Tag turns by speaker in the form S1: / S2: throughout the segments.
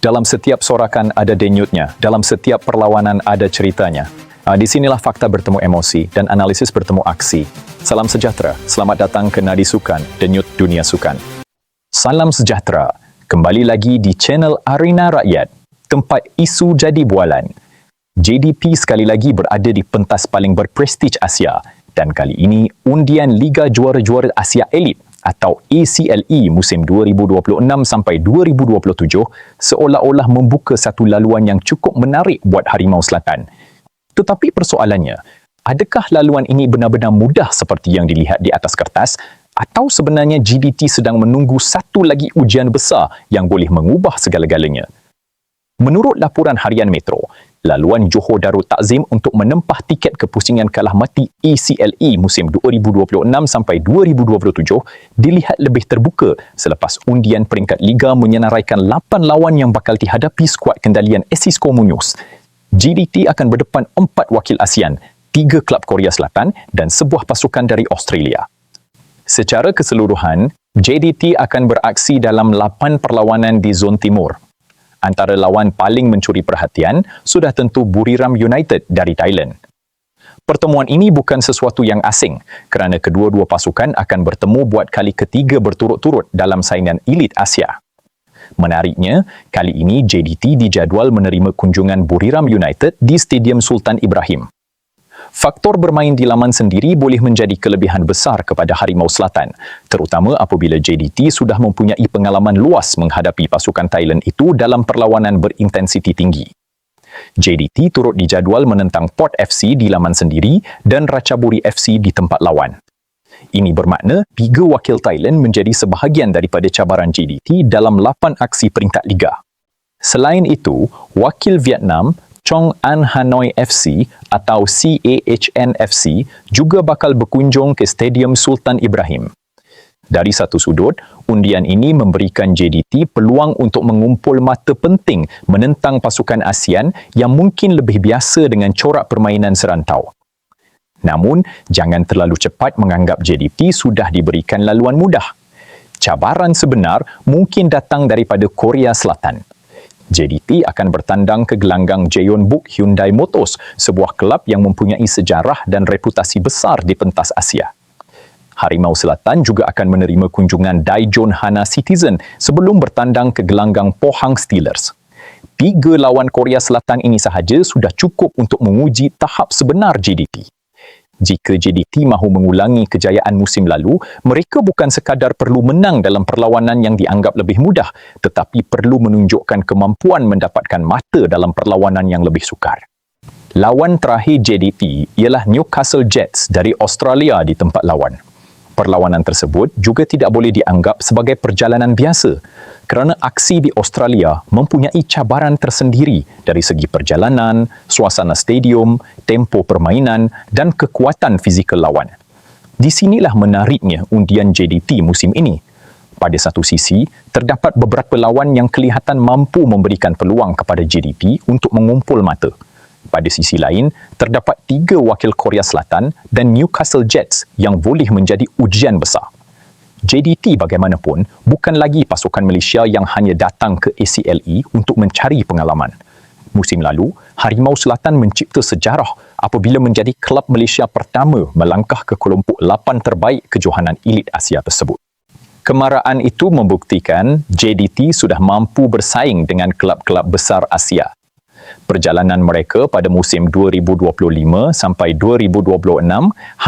S1: Dalam setiap sorakan ada denyutnya, dalam setiap perlawanan ada ceritanya. Di sinilah fakta bertemu emosi dan analisis bertemu aksi. Salam sejahtera, selamat datang ke Nadi Sukan, Denyut Dunia Sukan. Salam sejahtera, kembali lagi di channel Arena Rakyat, tempat isu jadi bualan. JDT sekali lagi berada di pentas paling berprestij Asia dan kali ini undian Liga Juara-Juara Asia Elit atau ACLE musim 2026 sampai 2027 seolah-olah membuka satu laluan yang cukup menarik buat Harimau Selatan. Tetapi persoalannya, adakah laluan ini benar-benar mudah seperti yang dilihat di atas kertas atau sebenarnya JDT sedang menunggu satu lagi ujian besar yang boleh mengubah segala-galanya? Menurut laporan harian Metro, laluan Johor Darul Takzim untuk menempah tiket kepusingan kalah mati ACLE musim 2026 sampai 2027 dilihat lebih terbuka selepas undian peringkat Liga menyenaraikan 8 lawan yang bakal dihadapi skuad kendalian Cisco Munoz. JDT akan berdepan 4 wakil ASEAN, 3 klub Korea Selatan dan sebuah pasukan dari Australia. Secara keseluruhan, JDT akan beraksi dalam 8 perlawanan di Zon Timur. Antara lawan paling mencuri perhatian sudah tentu Buriram United dari Thailand. Pertemuan ini bukan sesuatu yang asing kerana kedua-dua pasukan akan bertemu buat kali ketiga berturut-turut dalam saingan elit Asia. Menariknya, kali ini JDT dijadual menerima kunjungan Buriram United di Stadium Sultan Ibrahim. Faktor bermain di laman sendiri boleh menjadi kelebihan besar kepada Harimau Selatan, terutama apabila JDT sudah mempunyai pengalaman luas menghadapi pasukan Thailand itu dalam perlawanan berintensiti tinggi. JDT turut dijadual menentang Port FC di laman sendiri dan Ratchaburi FC di tempat lawan. Ini bermakna 3 wakil Thailand menjadi sebahagian daripada cabaran JDT dalam 8 aksi peringkat Liga. Selain itu, wakil Vietnam Chong An Hanoi FC atau CAHN FC juga bakal berkunjung ke Stadium Sultan Ibrahim. Dari satu sudut, undian ini memberikan JDT peluang untuk mengumpul mata penting menentang pasukan ASEAN yang mungkin lebih biasa dengan corak permainan serantau. Namun, jangan terlalu cepat menganggap JDT sudah diberikan laluan mudah. Cabaran sebenar mungkin datang daripada Korea Selatan. JDT akan bertandang ke gelanggang Jeonbuk Hyundai Motors, sebuah kelab yang mempunyai sejarah dan reputasi besar di pentas Asia. Harimau Selatan juga akan menerima kunjungan Daejeon Hana Citizen sebelum bertandang ke gelanggang Pohang Steelers. 3 lawan Korea Selatan ini sahaja sudah cukup untuk menguji tahap sebenar JDT. Jika JDT mahu mengulangi kejayaan musim lalu, mereka bukan sekadar perlu menang dalam perlawanan yang dianggap lebih mudah, tetapi perlu menunjukkan kemampuan mendapatkan mata dalam perlawanan yang lebih sukar. Lawan terakhir JDT ialah Newcastle Jets dari Australia di tempat lawan. Perlawanan tersebut juga tidak boleh dianggap sebagai perjalanan biasa kerana aksi di Australia mempunyai cabaran tersendiri dari segi perjalanan, suasana stadium, tempo permainan dan kekuatan fizikal lawan. Di sinilah menariknya undian JDT musim ini. Pada satu sisi, terdapat beberapa lawan yang kelihatan mampu memberikan peluang kepada JDT untuk mengumpul mata. Pada sisi lain, terdapat 3 wakil Korea Selatan dan Newcastle Jets yang boleh menjadi ujian besar. JDT bagaimanapun bukan lagi pasukan Malaysia yang hanya datang ke ACLE untuk mencari pengalaman. Musim lalu, Harimau Selatan mencipta sejarah apabila menjadi kelab Malaysia pertama melangkah ke kelompok 8 terbaik kejohanan elit Asia tersebut. Kemaraan itu membuktikan JDT sudah mampu bersaing dengan kelab-kelab besar Asia. Perjalanan mereka pada musim 2025 sampai 2026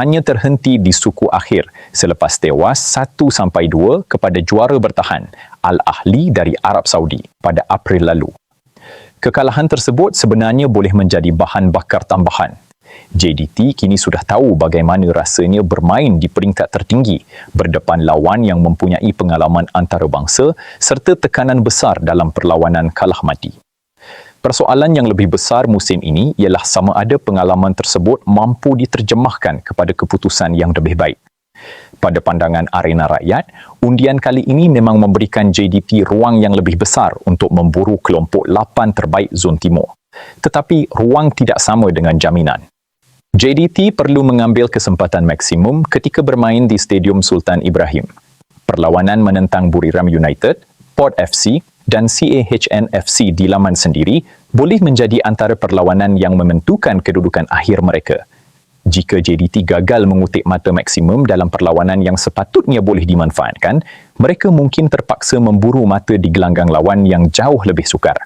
S1: hanya terhenti di suku akhir selepas tewas 1-2 kepada juara bertahan Al-Ahli dari Arab Saudi pada April lalu. Kekalahan tersebut sebenarnya boleh menjadi bahan bakar tambahan. JDT kini sudah tahu bagaimana rasanya bermain di peringkat tertinggi, berdepan lawan yang mempunyai pengalaman antarabangsa serta tekanan besar dalam perlawanan kalah mati. Persoalan yang lebih besar musim ini ialah sama ada pengalaman tersebut mampu diterjemahkan kepada keputusan yang lebih baik. Pada pandangan Arena Rakyat, undian kali ini memang memberikan JDT ruang yang lebih besar untuk memburu kelompok 8 terbaik Zon Timur. Tetapi ruang tidak sama dengan jaminan. JDT perlu mengambil kesempatan maksimum ketika bermain di Stadium Sultan Ibrahim. Perlawanan menentang Buriram United, Port FC dan CAHN FC di laman sendiri boleh menjadi antara perlawanan yang menentukan kedudukan akhir mereka. Jika JDT gagal mengutip mata maksimum dalam perlawanan yang sepatutnya boleh dimanfaatkan, mereka mungkin terpaksa memburu mata di gelanggang lawan yang jauh lebih sukar.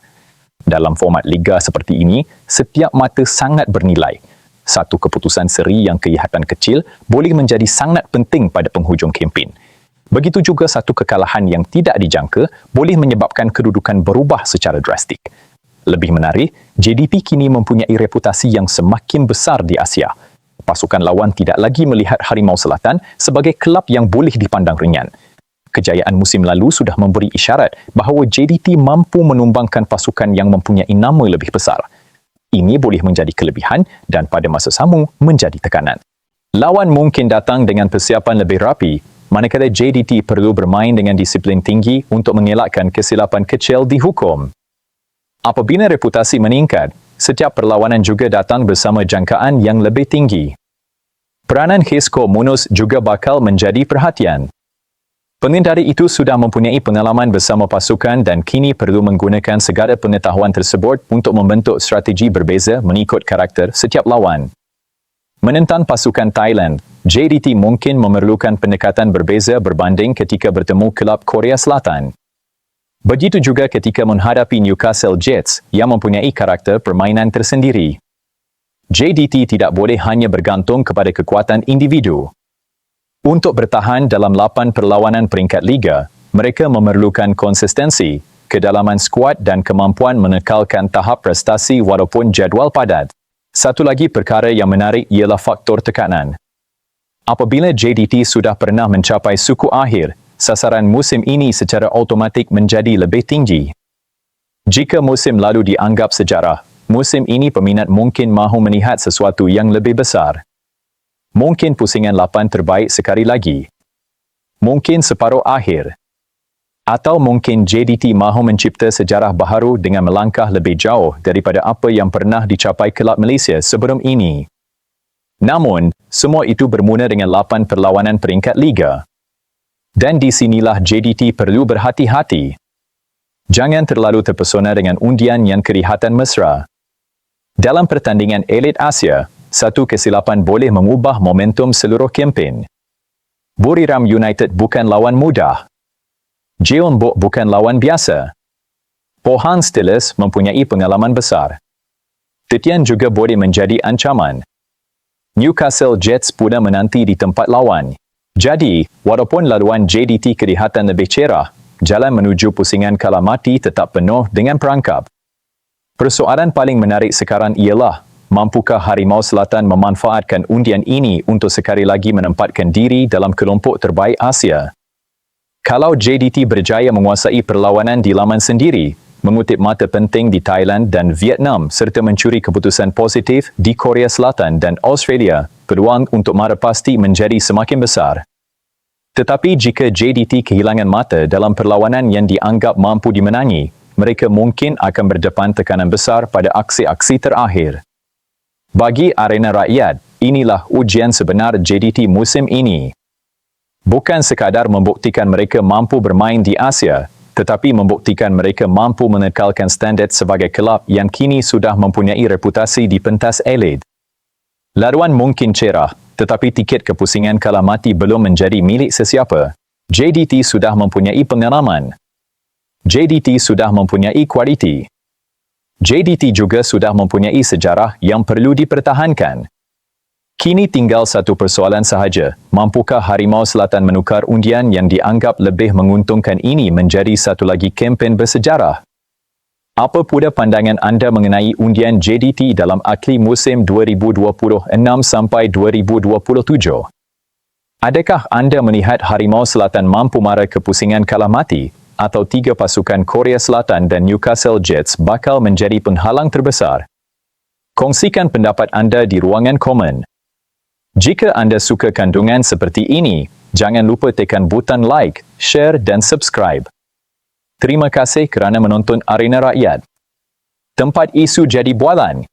S1: Dalam format liga seperti ini, setiap mata sangat bernilai. Satu keputusan seri yang kelihatan kecil boleh menjadi sangat penting pada penghujung kempen. Begitu juga satu kekalahan yang tidak dijangka boleh menyebabkan kedudukan berubah secara drastik. Lebih menarik, JDT kini mempunyai reputasi yang semakin besar di Asia. Pasukan lawan tidak lagi melihat Harimau Selatan sebagai kelab yang boleh dipandang ringan. Kejayaan musim lalu sudah memberi isyarat bahawa JDT mampu menumbangkan pasukan yang mempunyai nama lebih besar. Ini boleh menjadi kelebihan dan pada masa sama menjadi tekanan. Lawan mungkin datang dengan persiapan lebih rapi, manakala JDT perlu bermain dengan disiplin tinggi untuk mengelakkan kesilapan kecil dihukum. Apabila reputasi meningkat, setiap perlawanan juga datang bersama jangkaan yang lebih tinggi. Peranan Xisco Munoz juga bakal menjadi perhatian. Pengendari itu sudah mempunyai pengalaman bersama pasukan dan kini perlu menggunakan segala pengetahuan tersebut untuk membentuk strategi berbeza mengikut karakter setiap lawan. Menentang pasukan Thailand, JDT mungkin memerlukan pendekatan berbeza berbanding ketika bertemu kelab Korea Selatan. Begitu juga ketika menghadapi Newcastle Jets yang mempunyai karakter permainan tersendiri. JDT tidak boleh hanya bergantung kepada kekuatan individu. Untuk bertahan dalam 8 perlawanan peringkat liga, mereka memerlukan konsistensi, kedalaman skuad dan kemampuan menekalkan tahap prestasi walaupun jadual padat. Satu lagi perkara yang menarik ialah faktor tekanan. Apabila JDT sudah pernah mencapai suku akhir, sasaran musim ini secara automatik menjadi lebih tinggi. Jika musim lalu dianggap sejarah, musim ini peminat mungkin mahu melihat sesuatu yang lebih besar. Mungkin pusingan 8 terbaik sekali lagi. Mungkin separuh akhir. Atau mungkin JDT mahu mencipta sejarah baharu dengan melangkah lebih jauh daripada apa yang pernah dicapai kelab Malaysia sebelum ini. Namun, semua itu bermula dengan 8 perlawanan peringkat liga. Dan di sinilah JDT perlu berhati-hati. Jangan terlalu terpesona dengan undian yang kelihatan mesra. Dalam pertandingan elit Asia, satu kesilapan boleh mengubah momentum seluruh kempen. Buriram United bukan lawan mudah. Jeonbuk bukan lawan biasa. Pohang Steelers mempunyai pengalaman besar. Titian juga boleh menjadi ancaman. Newcastle Jets pula menanti di tempat lawan. Jadi, walaupun laluan JDT kelihatan lebih cerah, jalan menuju pusingan kalah mati tetap penuh dengan perangkap. Persoalan paling menarik sekarang ialah, mampukah Harimau Selatan memanfaatkan undian ini untuk sekali lagi menempatkan diri dalam kelompok terbaik Asia? Kalau JDT berjaya menguasai perlawanan di laman sendiri, mengutip mata penting di Thailand dan Vietnam serta mencuri keputusan positif di Korea Selatan dan Australia, peluang untuk mara pasti menjadi semakin besar. Tetapi jika JDT kehilangan mata dalam perlawanan yang dianggap mampu dimenangi, mereka mungkin akan berdepan tekanan besar pada aksi-aksi terakhir. Bagi arena rakyat, inilah ujian sebenar JDT musim ini. Bukan sekadar membuktikan mereka mampu bermain di Asia, tetapi membuktikan mereka mampu menekalkan standard sebagai kelab yang kini sudah mempunyai reputasi di pentas elit. Laluan mungkin cerah, tetapi tiket kepusingan kalah mati belum menjadi milik sesiapa. JDT sudah mempunyai pengalaman. JDT sudah mempunyai kualiti. JDT juga sudah mempunyai sejarah yang perlu dipertahankan. Kini tinggal satu persoalan sahaja, mampukah Harimau Selatan menukar undian yang dianggap lebih menguntungkan ini menjadi satu lagi kempen bersejarah? Apa pula pandangan anda mengenai undian JDT dalam akhir musim 2026 sampai 2027? Adakah anda melihat Harimau Selatan mampu mara ke pusingan kalah mati, atau 3 pasukan Korea Selatan dan Newcastle Jets bakal menjadi penghalang terbesar? Kongsikan pendapat anda di ruangan komen. Jika anda suka kandungan seperti ini, jangan lupa tekan butang like, share dan subscribe. Terima kasih kerana menonton Arena Rakyat. Tempat isu jadi bualan.